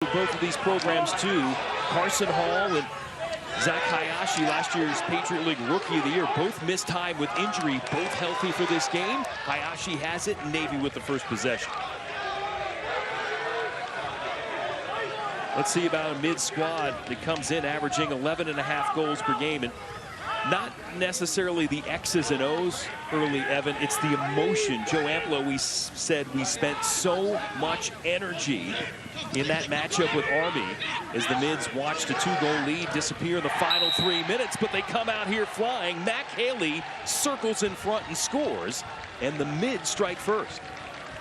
Both of these programs too. Carson Hall and Zach Hayashi, last year's Patriot League Rookie of the Year, both missed time with injury, both healthy for this game. Hayashi has it, Navy with the first possession. Let's see about a mid-squad that comes in averaging 11.5 goals per game. And not necessarily the X's and O's early, Evan. It's the emotion. Joe Amplo, we said we spent so much energy in that matchup with Army as the Mids watched a 2-goal lead disappear in the final 3 minutes, but they come out here flying. Mac Haley circles in front and scores, and the Mids strike first.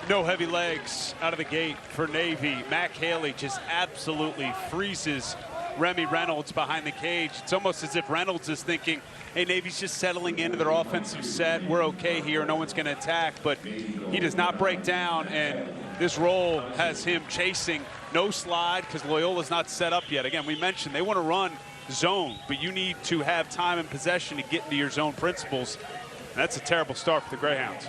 No heavy legs out of the gate for Navy. Mac Haley just absolutely freezes Remy Reynolds behind the cage. It's almost as if Reynolds is thinking, hey, Navy's just settling into their offensive set. We're okay here. No one's going to attack. But he does not break down, and this roll has him chasing. No slide because Loyola's not set up yet. Again, we mentioned they want to run zone, but you need to have time and possession to get into your zone principles. And that's a terrible start for the Greyhounds.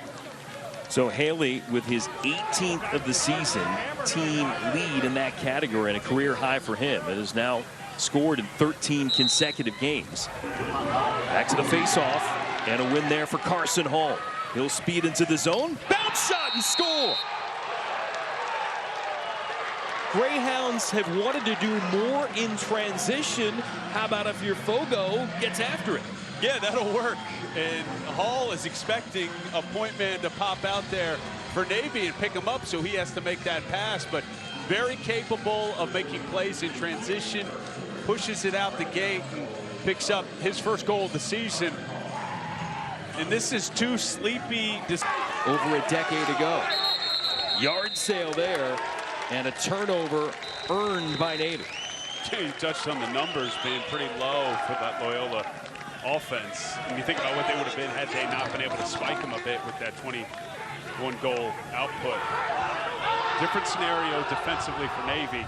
So Haley, with his 18th of the season, team lead in that category, and a career high for him. It is now scored in 13 consecutive games. Back to the face-off, and a win there for Carson Hall. He'll speed into the zone, bounce shot and score. Greyhounds have wanted to do more in transition. How about if your Fogo gets after it? Yeah, that'll work. And Hall is expecting a point man to pop out there for Navy and pick him up, so he has to make that pass. But very capable of making plays in transition, pushes it out the gate and picks up his first goal of the season. And this is too sleepy. Over a decade ago. Yard sale there, and a turnover earned by Navy. You touched on the numbers being pretty low for that Loyola offense. When you think about what they would have been had they not been able to spike them a bit with that 21-goal output. Different scenario defensively for Navy.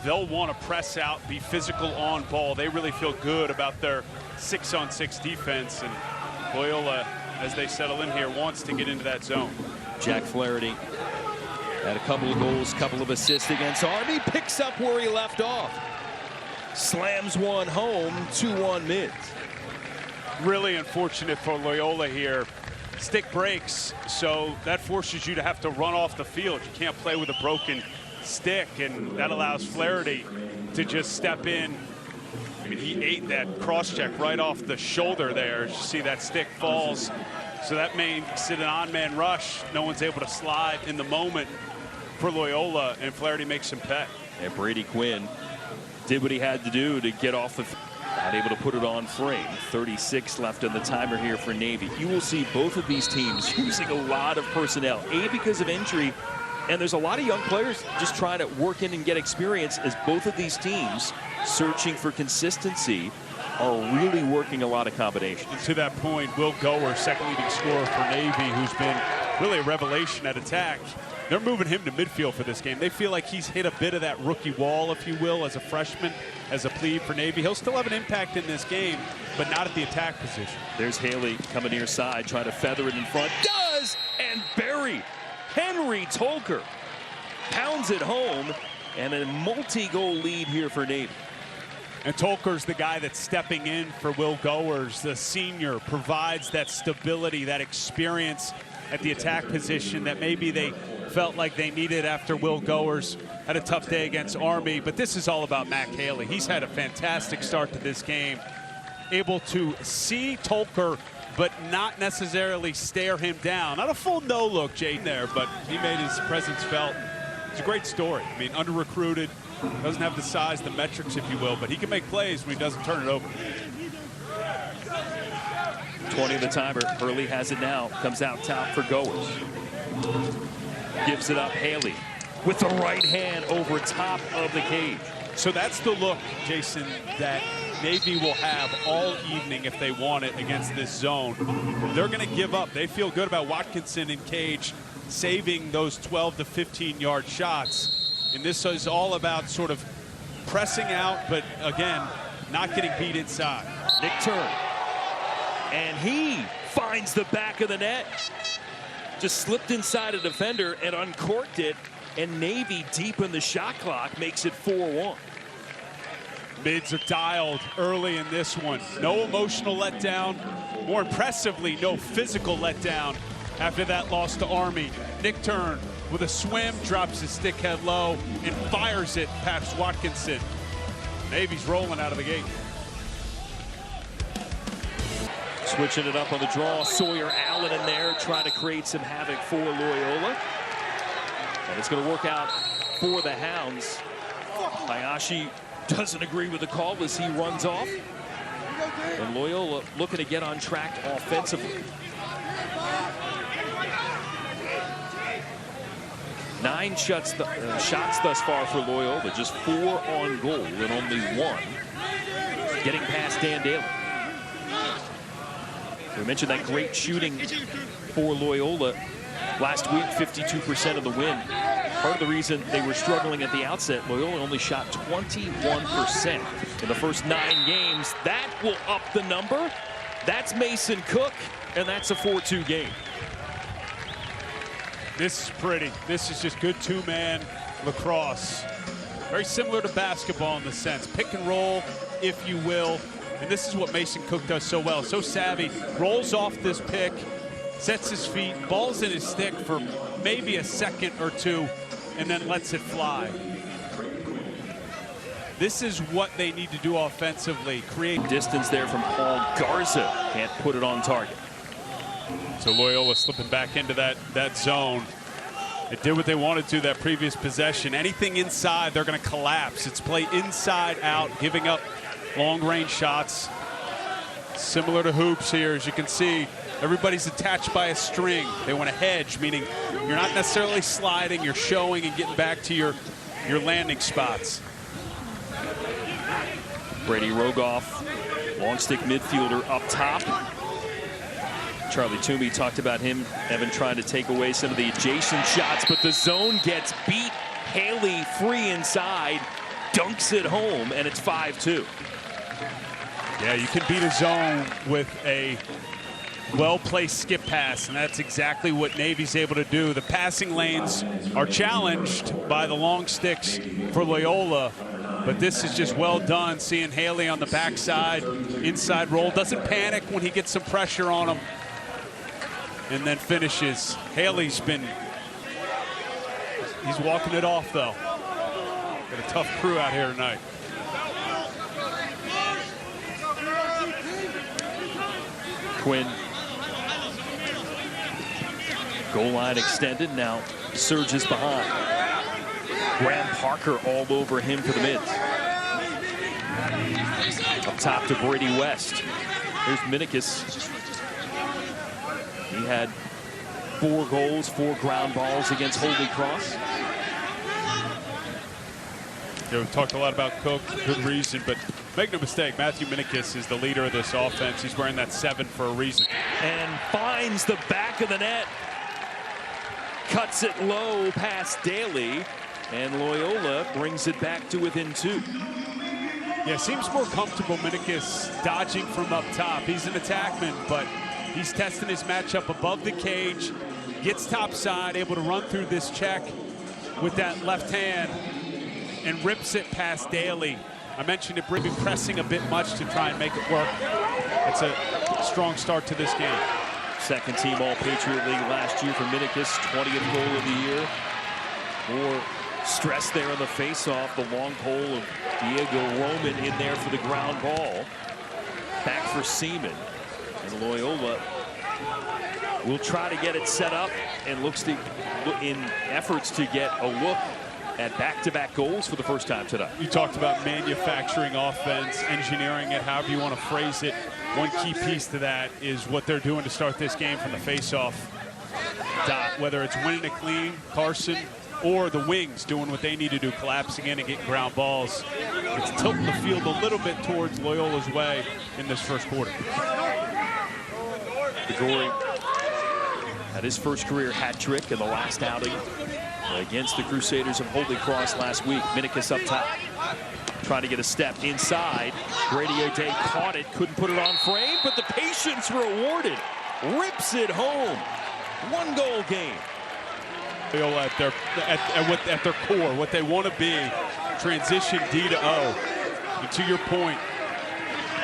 They'll want to press out, be physical on ball. They really feel good about their 6-on-6 defense, and Loyola, as they settle in here, wants to get into that zone. Jack Flaherty had a couple of goals, couple of assists against Army, picks up where he left off. Slams one home, 2-1 Mids. Really unfortunate for Loyola here. Stick breaks, so that forces you to have to run off the field. You can't play with a broken stick, and that allows Flaherty to just step in. I mean, he ate that cross-check right off the shoulder there. As you see, that stick falls. So that makes it an on-man rush. No one's able to slide in the moment for Loyola, and Flaherty makes him pay. And Brady Quinn did what he had to do to get off the field. Not able to put it on frame. 36 left on the timer here for Navy. You will see both of these teams using a lot of personnel. A, because of injury, and there's a lot of young players just trying to work in and get experience, as both of these teams searching for consistency are really working a lot of combinations. And to that point, Will Gower, second leading scorer for Navy, who's been really a revelation at attack. They're moving him to midfield for this game. They feel like he's hit a bit of that rookie wall, if you will, as a freshman, as a plebe for Navy. He'll still have an impact in this game, but not at the attack position. There's Haley coming near side, trying to feather it in front. Does! And buried. Henry Tolker pounds it home, and a multi-goal lead here for Navy. And Tolker's the guy that's stepping in for Will Gowers, the senior, provides that stability, that experience at the attack position that maybe they felt like they needed after Will Gowers had a tough day against Army. But this is all about Mac Haley. He's had a fantastic start to this game, able to see Tolker but not necessarily stare him down. Not a full no look, Jay, there, but he made his presence felt. It's a great story. I mean, under-recruited, doesn't have the size, the metrics, if you will, but he can make plays when he doesn't turn it over. 20 the timer. Hurley has it now. Comes out top for Goers. Gives it up, Haley with the right hand over top of the cage. So that's the look, Jason, that Navy will have all evening if they want it against this zone. They're going to give up. They feel good about Watkinson in cage saving those 12 to 15-yard shots. And this is all about sort of pressing out, but again, not getting beat inside. Nick Turn. And he finds the back of the net. Just slipped inside a defender and uncorked it. and Navy deep in the shot clock makes it 4-1. Mids are dialed early in this one. No emotional letdown. More impressively, no physical letdown after that loss to Army. Nick Turn with a swim, drops his stick head low, and fires it past Watkinson. Navy's rolling out of the gate. Switching it up on the draw, Sawyer Allen in there trying to create some havoc for Loyola. And it's going to work out for the Hounds. Hayashi doesn't agree with the call as he runs off. And Loyola looking to get on track offensively. 9 shots thus far for Loyola, just 4 on goal and only 1 getting past Dan Daly. We mentioned that great shooting for Loyola last week, 52% of the win. Part of the reason they were struggling at the outset, Loyola only shot 21% in the first 9 games. That will up the number. That's Mason Cook, and that's a 4-2 game. This is pretty. This is just good two-man lacrosse. Very similar to basketball in the sense. Pick and roll, if you will. And this is what Mason Cook does so well. So savvy. Rolls off this pick, sets his feet, balls in his stick for maybe a second or two, and then lets it fly. This is what they need to do offensively. Create distance there from Paul Garza. Can't put it on target. So Loyola slipping back into that zone. It did what they wanted to that previous possession. Anything inside, they're going to collapse. It's play inside out, giving up long-range shots. Similar to hoops here, as you can see, everybody's attached by a string. They want to hedge, meaning you're not necessarily sliding, you're showing and getting back to your landing spots. Brady Rogoff, long stick midfielder up top. Charlie Toomey talked about him, Evan, trying to take away some of the adjacent shots, but the zone gets beat. Haley free inside, dunks it home, and it's 5-2. Yeah, you can beat a zone with a well-placed skip pass, and that's exactly what Navy's able to do. The passing lanes are challenged by the long sticks for Loyola, but this is just well done, seeing Haley on the backside, inside roll, doesn't panic when he gets some pressure on him, and then finishes. Haley's he's walking it off though. Got a tough crew out here tonight. Quinn. Goal line extended, now surges behind. Graham Parker all over him for the mids. Up top to Brady West. Here's Minikis. He had 4 goals, 4 ground balls against Holy Cross. Yeah, we've talked a lot about Cook, good reason, but make no mistake, Matthew Minikis is the leader of this offense. He's wearing that 7 for a reason. And finds the back of the net. Cuts it low past Daly, and Loyola brings it back to within 2. Yeah, seems more comfortable, Minikis, dodging from up top. He's an attackman, but he's testing his matchup above the cage, gets topside, able to run through this check with that left hand, and rips it past Daly. I mentioned it, Brady pressing a bit much to try and make it work. It's a strong start to this game. Second team All-Patriot League last year for Minikis, 20th goal of the year. More stress there on the face-off. The long pole of Diego Roman in there for the ground ball. Back for Seaman. And Loyola will try to get it set up and looks to, in efforts to get a look at back-to-back goals for the first time tonight. You talked about manufacturing offense, engineering it, however you want to phrase it. One key piece to that is what they're doing to start this game from the face-off dot, whether it's winning it clean, Carson, or the wings doing what they need to do, collapsing in and getting ground balls. It's tilting the field a little bit towards Loyola's way in this first quarter. DeGore had his first career hat trick in the last outing against the Crusaders of Holy Cross last week. Minikis up top, trying to get a step inside. Brady O'Day caught it, couldn't put it on frame, but the patience rewarded. Rips it home. 1-goal game. Loyola at their core, what they want to be, transition D to O. And to your point,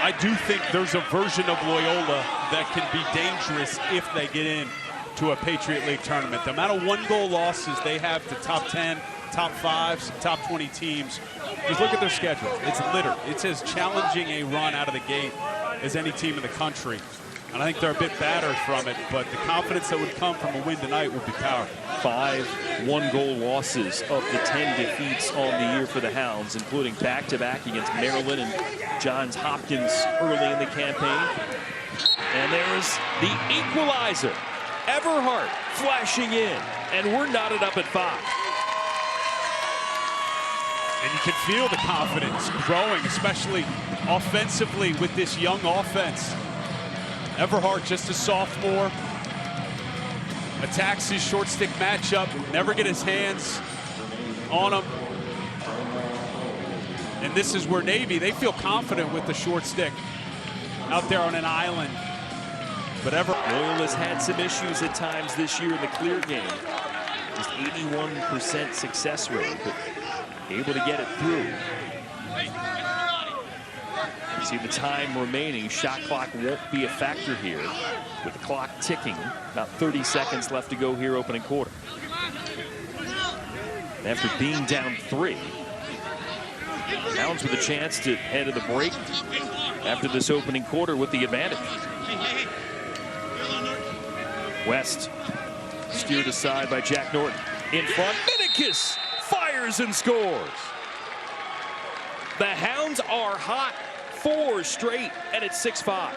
I do think there's a version of Loyola that can be dangerous if they get in to a Patriot League tournament. The amount of one-goal losses they have to top 10, top 5s, top 20 teams. Just look at their schedule. It's littered. It's as challenging a run out of the gate as any team in the country. And I think they're a bit battered from it, but the confidence that would come from a win tonight would be powerful. 5 one-goal losses of the 10 defeats on the year for the Hounds, including back-to-back against Maryland and Johns Hopkins early in the campaign. And there's the equalizer. Everhart flashing in, and we're knotted up at 5. And you can feel the confidence growing, especially offensively with this young offense. Everhart, just a sophomore, attacks his short stick matchup, never get his hands on him. And this is where Navy, they feel confident with the short stick out there on an island. But Loyola's had some issues at times this year in the clear game. Just 81% success rate, but able to get it through. You see the time remaining. Shot clock won't be a factor here with the clock ticking. About 30 seconds left to go here opening quarter. After being down 3, Hounds with a chance to head to the break after this opening quarter with the advantage. West steered aside by Jack Norton. In front, Minikis fires and scores. The Hounds are hot. 4 straight, and it's 6-5.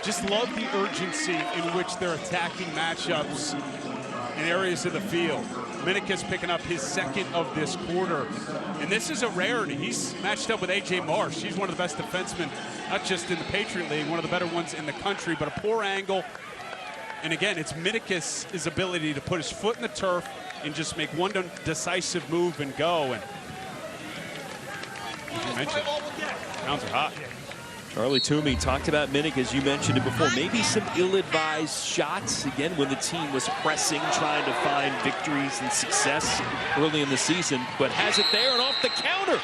Just love the urgency in which they're attacking matchups in areas of the field. Minikis picking up his 2nd of this quarter. And this is a rarity. He's matched up with A.J. Marsh. He's one of the best defensemen, not just in the Patriot League, one of the better ones in the country, but a poor angle. And again, it's Minikis' ability to put his foot in the turf and just make one decisive move and go. And as you mentioned, Hounds are hot. Charlie Toomey talked about Minnick, as you mentioned it before. Maybe some ill-advised shots, again, when the team was pressing, trying to find victories and success early in the season, but has it there and off the counter.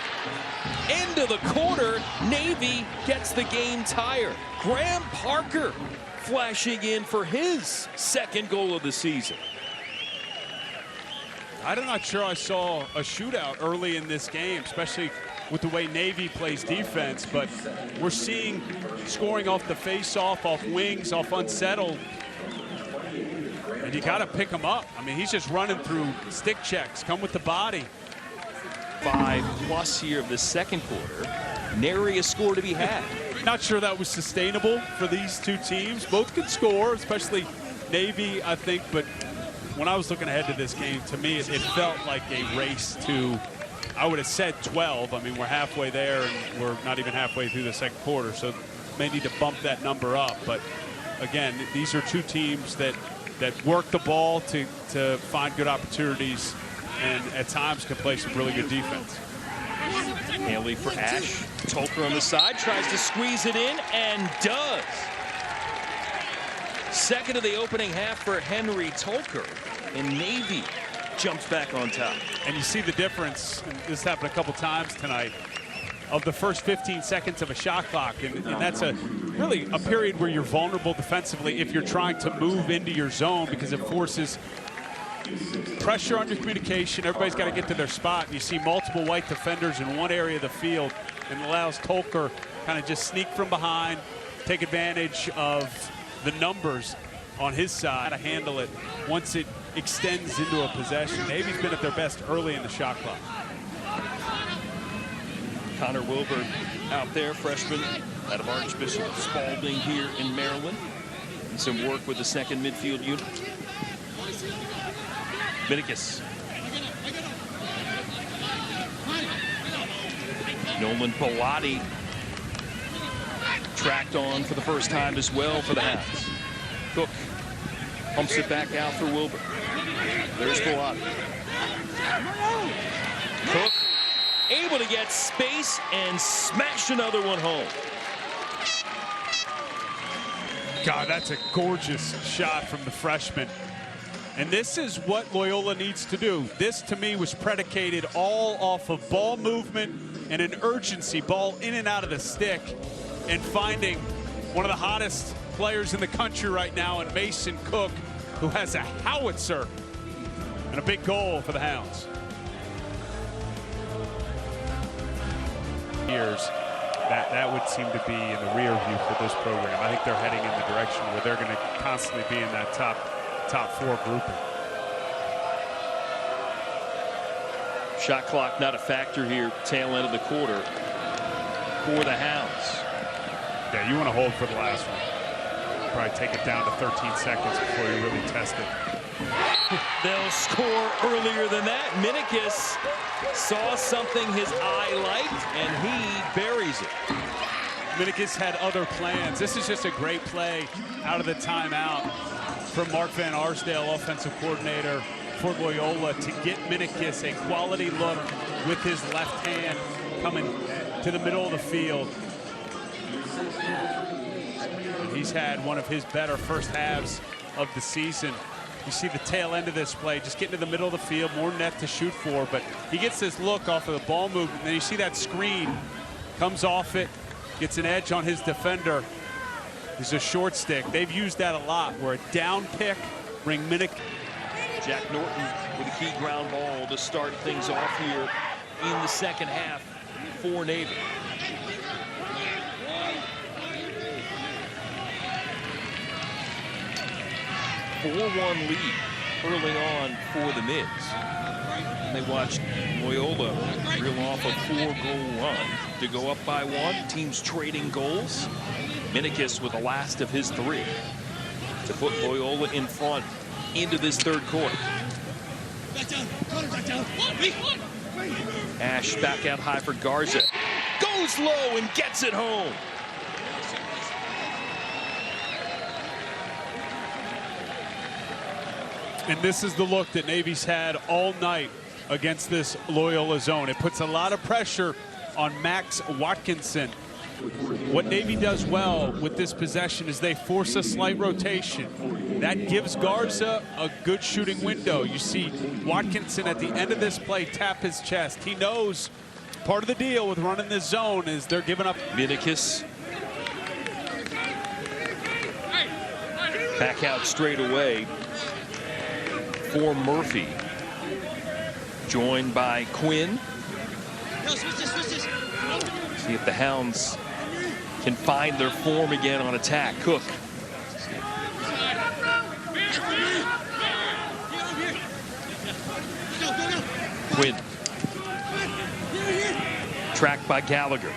Into the quarter, Navy gets the game tire. Graham Parker flashing in for his 2nd goal of the season. I'm not sure I saw a shootout early in this game, especially with the way Navy plays defense, but we're seeing scoring off the face-off, off wings, off unsettled. And you got to pick him up. I mean, he's just running through stick checks. Come with the body. 5+ here of the 2nd quarter. Nary a score to be had. Not sure that was sustainable for these two teams. Both could score, especially Navy, I think. But when I was looking ahead to this game, to me, it felt like a race to, I would have said 12. I mean, we're halfway there, and we're not even halfway through the 2nd quarter, so may need to bump that number up. But again, these are two teams that work the ball to find good opportunities, and at times can play some really good defense. Haley for Ash. Tolker on the side, tries to squeeze it in, and does. 2nd of the opening half for Henry Tolker, and Navy jumps back on top. And you see the difference, and this happened a couple times tonight, of the first 15 seconds of a shot clock. And that's really a period where you're vulnerable defensively if you're trying to move into your zone, because it forces pressure on your communication. Everybody's got to get to their spot. And you see multiple white defenders in one area of the field, and allows Tolker kind of just sneak from behind, take advantage of the numbers on his side to handle it once it extends into a possession. Navy's been at their best early in the shot clock. Connor Wilbur out there, freshman out of Archbishop Spalding here in Maryland. And some work with the 2nd midfield unit. Minikis. Nolan Pilati tracked on for the first time as well for the Hounds. Cook pumps it back out for Wilbur. There's Pilati. Cook able to get space and smash another one home. God, that's a gorgeous shot from the freshman. And this is what Loyola needs to do. This, to me, was predicated all off of ball movement and an urgency, ball in and out of the stick, and finding one of the hottest players in the country right now in Mason Cook, who has a howitzer and a big goal for the Hounds. Years, that would seem to be in the rear view for this program. I think they're heading in the direction where they're going to constantly be in that top four grouping. Shot clock not a factor here, tail end of the quarter for the Hounds. Yeah, you want to hold for the last one. Probably take it down to 13 seconds before you really test it. They'll score earlier than that. Minikis saw something his eye liked, and he buries it. Minikis had other plans. This is just a great play out of the timeout from Mark Van Arsdale, offensive coordinator for Loyola, to get Minikis a quality look with his left hand coming to the middle of the field. And he's had one of his better first halves of the season. You see the tail end of this play, just getting to the middle of the field, more net to shoot for, but he gets this look off of the ball movement, and then you see that screen, comes off it, gets an edge on his defender. He's a short stick. They've used that a lot, where a down pick, bring Minikis. Jack Norton with a key ground ball to start things off here in the second half for Navy. A 4-1 lead early on for the Mids. They watched Loyola reel off a 4-goal run to go up by one. Teams trading goals. Minikis with the last of his three to put Loyola in front into this third quarter. Ash back out high for Garza. Goes low and gets it home. And this is the look that Navy's had all night against this Loyola zone. It puts a lot of pressure on Max Watkinson. What Navy does well with this possession is they force a slight rotation. That gives Garza a good shooting window. You see Watkinson at the end of this play tap his chest. He knows part of the deal with running this zone is they're giving up. Minikis back out straight away for Murphy, joined by Quinn. See if the Hounds can find their form again on attack. Cook. Quinn. Tracked by Gallagher.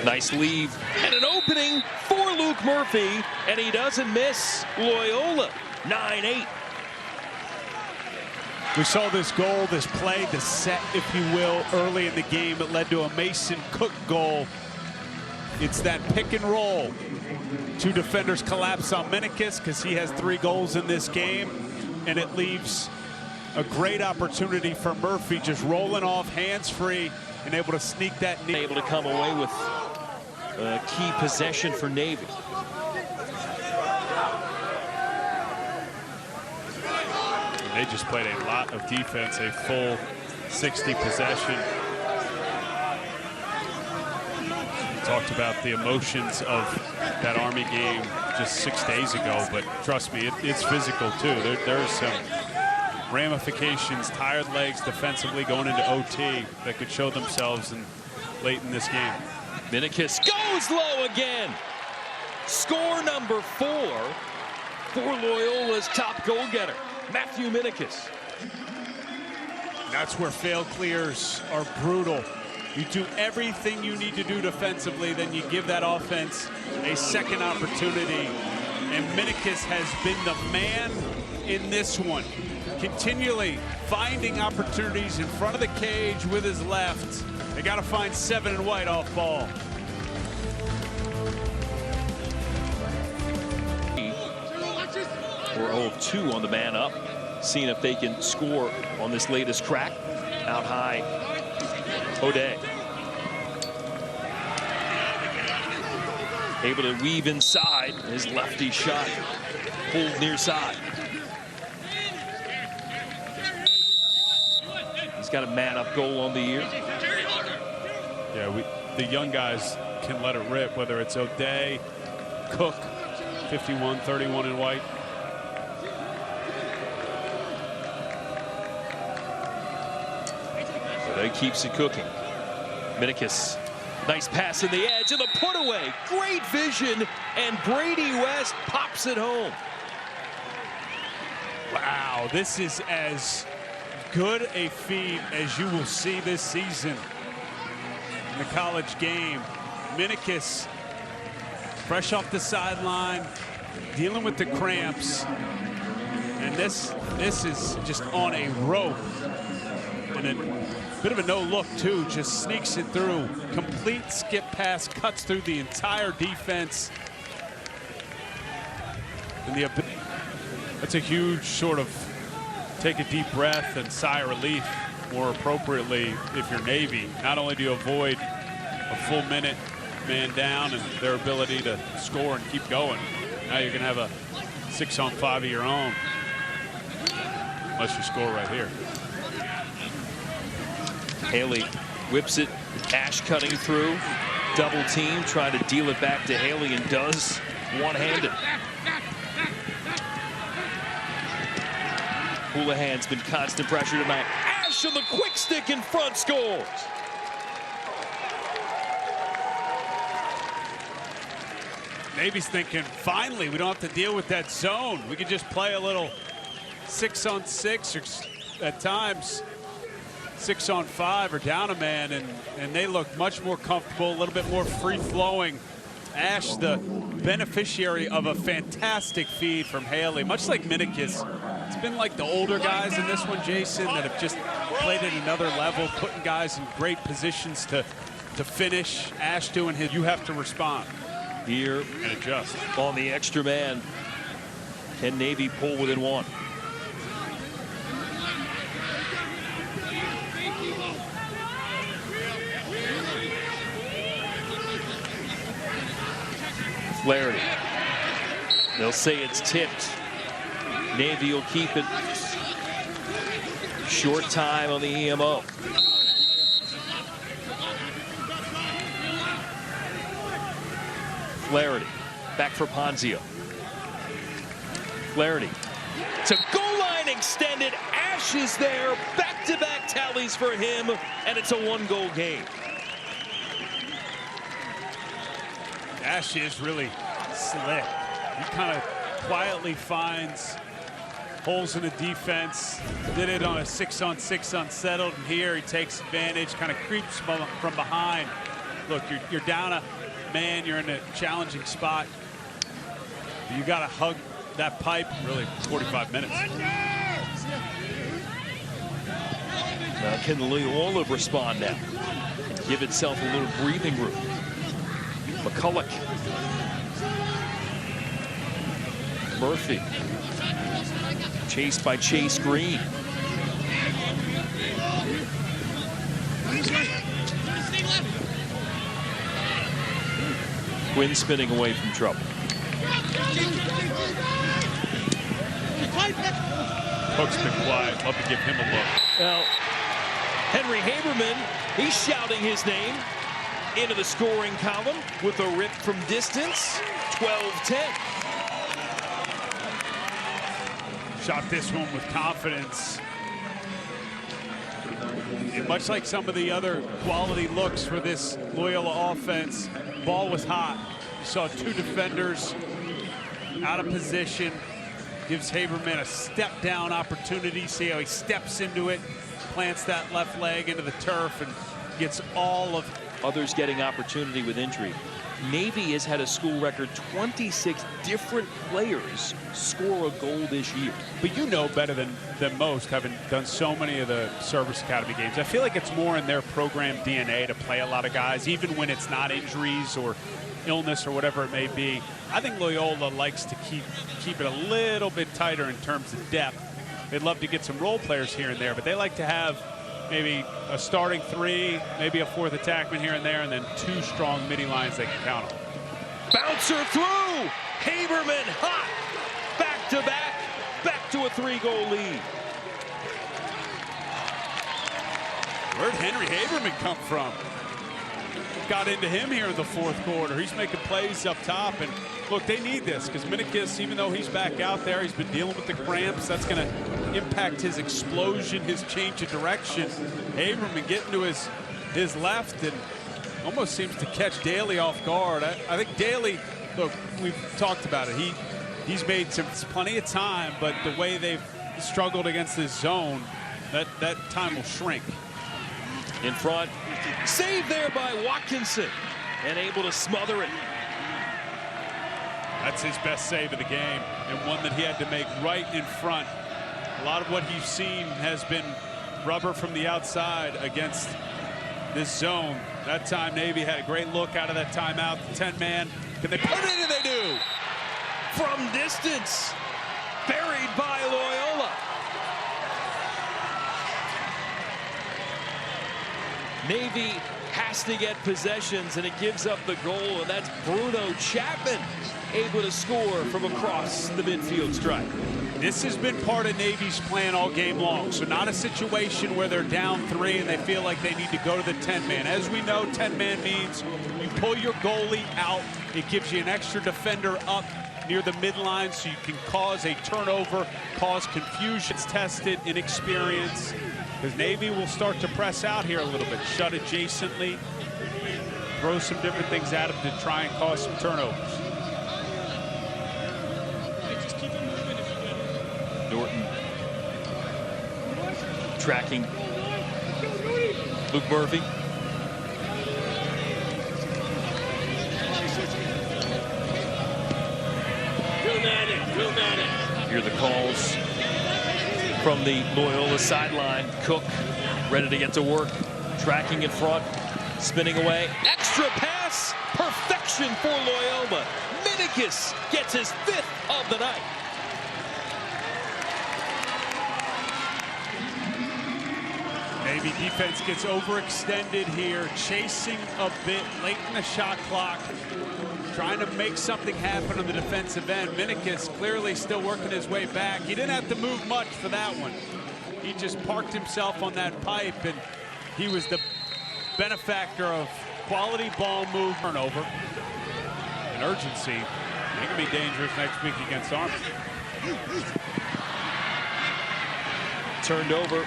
Nice leave and an opening for Luke Murphy, and he doesn't miss. Loyola 9-8. We saw this goal, this play, the set, if you will, early in the game. It led to a Mason Cook goal. It's that pick and roll. Two defenders collapse on Minikis because he has 3 goals in this game, and it leaves a great opportunity for Murphy, just rolling off, hands-free, and able to sneak that knee. Able to come away with a key possession for Navy. They just played a lot of defense, a full 60 possession. We talked about the emotions of that Army game just 6 days ago, but trust me, it's physical too. There's some ramifications, tired legs defensively going into OT that could show themselves late in this game. Minikis goes low again. Score number 4 for Loyola's top goal getter, Matthew Minikis. That's where fail clears are brutal. You do everything you need to do defensively, then you give that offense a second opportunity. And Minikis has been the man in this one, continually finding opportunities in front of the cage with his left. They got to find 7 and white off ball. We're 0 of 2 on the man up, seeing if they can score on this latest crack. Out high, O'Day. Able to weave inside. His lefty shot pulled near side. He's got a man-up goal on the year. Yeah, the young guys can let it rip, whether it's O'Day, Cook, 51, 31 in white. O'Day keeps it cooking. Minikis, nice pass in the edge and the put away. Great vision, and Brady West pops it home. Wow, this is as good a feat as you will see this season in the college game. Minikis, fresh off the sideline, dealing with the cramps, and this is just on a rope, and a bit of a no look too, just sneaks it through. Complete skip pass, cuts through the entire defense, and that's a huge sort of take a deep breath and sigh of relief, more appropriately if you're Navy. Not only do you avoid a full minute man down and their ability to score and keep going, now you're going to have a 6-on-5 of your own, unless you score right here. Haley whips it, Ash cutting through, double team, trying to deal it back to Haley, and does one-handed. Houlihan's been constant pressure tonight. Ash on the quick stick in front, scores. Navy's thinking, finally, we don't have to deal with that zone. We can just play a little 6-on-6, or at times 6-on-5, or down a man, and they look much more comfortable, a little bit more free-flowing. Ash, the beneficiary of a fantastic feed from Haley, much like Minikis. It's been like the older guys in this one, Jason, that have just played at another level, putting guys in great positions to finish. Ash doing his, you have to respond here and adjust. On the extra man, can Navy pull within one? Flaherty. They'll say it's tipped. Navy will keep it. Short time on the EMO. Flaherty back for Ponzio. Flaherty to goal line extended. Ash is there. Back-to-back tallies for him, and it's a one-goal game. Ash is really slick. He kind of quietly finds holes in the defense. Did it on a 6-on-6 unsettled, and here he takes advantage, kind of creeps from behind. Look, you're down a man, you're in a challenging spot. You got to hug that pipe, really, 45 minutes. Now can Loyola respond now? Give itself a little breathing room. McCulloch. Murphy. Chased by Chase Green. Quinn spinning away from trouble. Hook's been quiet. Love to give him a look. Now, Henry Haberman, he's shouting his name into the scoring column with a rip from distance. 12-10. Shot this one with confidence. And much like some of the other quality looks for this Loyola offense, ball was hot. You saw two defenders out of position. Gives Haberman a step down opportunity. See how he steps into it, plants that left leg into the turf, and gets all of others getting opportunity with injury. Navy has had a school record 26 different players score a goal this year. But you know better than most, having done so many of the Service Academy games. I feel like it's more in their program DNA to play a lot of guys, even when it's not injuries or illness or whatever it may be. I think Loyola likes to keep it a little bit tighter in terms of depth. They'd love to get some role players here and there, but they like to have maybe a starting three, maybe a fourth attackman here and there, and then two strong midi lines they can count on. Bouncer through. Haberman hot. Back to back. Back to a 3-goal lead. Where'd Henry Haberman come from? Got into him here in the fourth quarter. He's making plays up top. And look, they need this because Minikis, even though he's back out there, he's been dealing with the cramps. That's going to impact his explosion, his change of direction. Haberman getting to his left and almost seems to catch Daly off guard. I think Daly, look, we've talked about it. He's made plenty of time, but the way they've struggled against this zone, that time will shrink. In front, saved there by Watkinson, and able to smother it. That's his best save of the game, and one that he had to make right in front. A lot of what he's seen has been rubber from the outside against this zone. That time Navy had a great look out of that timeout. The 10-man, can they put it in? They do. From distance, buried by Loyola. Navy has to get possessions, and it gives up the goal, and that's Bruno Chapman able to score from across the midfield stripe. This has been part of Navy's plan all game long, so not a situation where they're down 3 and they feel like they need to go to the 10-man. As we know, 10-man means you pull your goalie out. It gives you an extra defender up near the midline so you can cause a turnover, cause confusion. It's tested, inexperience, because Navy will start to press out here a little bit, shut adjacently, throw some different things at them to try and cause some turnovers. Norton tracking Luke Murphy. Here are the calls from the Loyola sideline. Cook ready to get to work, tracking in front, spinning away. Extra pass, perfection for Loyola. Minikis gets his 5th of the night. Navy defense gets overextended here, chasing a bit late in the shot clock, trying to make something happen on the defensive end. Minikis clearly still working his way back. He didn't have to move much for that one. He just parked himself on that pipe, and he was the benefactor of quality ball move turnover and urgency. He can be dangerous next week against Army. Turned over.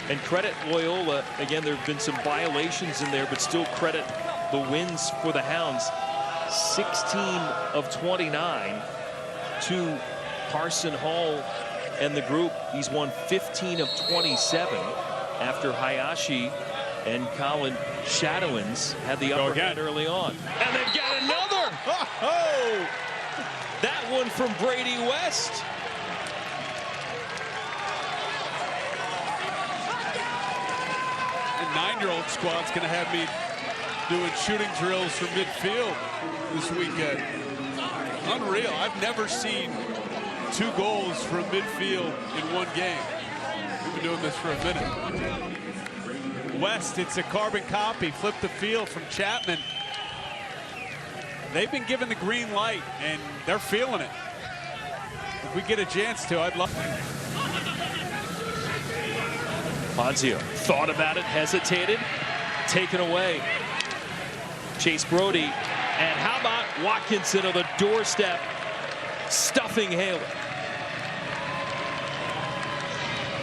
And credit Loyola, again, there have been some violations in there, but still credit the wins for the Hounds. 16 of 29 to Carson Hall and the group. He's won 15 of 27 after Hayashi and Colin Shadowins had the upper hand early on. And they've got another! Oh! That one from Brady West. The 9-year-old squad's going to have me doing shooting drills from midfield this weekend. Unreal. I've never seen 2 goals from midfield in one game. We've been doing this for a minute. West, it's a carbon copy. Flip the field from Chapman. They've been given the green light, and they're feeling it. If we get a chance to, I'd love it. Ponzio thought about it, hesitated, taken away. Chase Brody, and how about Watkinson on the doorstep, stuffing Haley.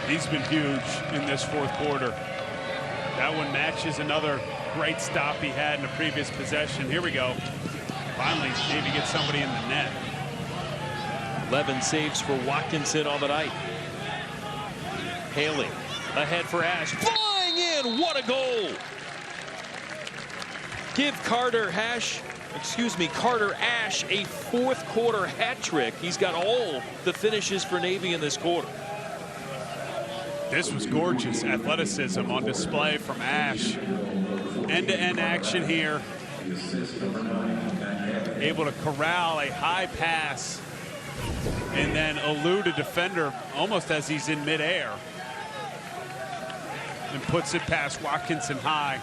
He's been huge in this fourth quarter. That one matches another great stop he had in the previous possession. Here we go. Finally, Navy gets somebody in the net. 11 saves for Watkinson on the night. Haley ahead for Ash, flying in, what a goal! Give Carter Ash a fourth quarter hat trick. He's got all the finishes for Navy in this quarter. This was gorgeous athleticism on display from Ash. End-to-end action here. Able to corral a high pass and then elude a defender almost as he's in midair. And puts it past Watkinson high.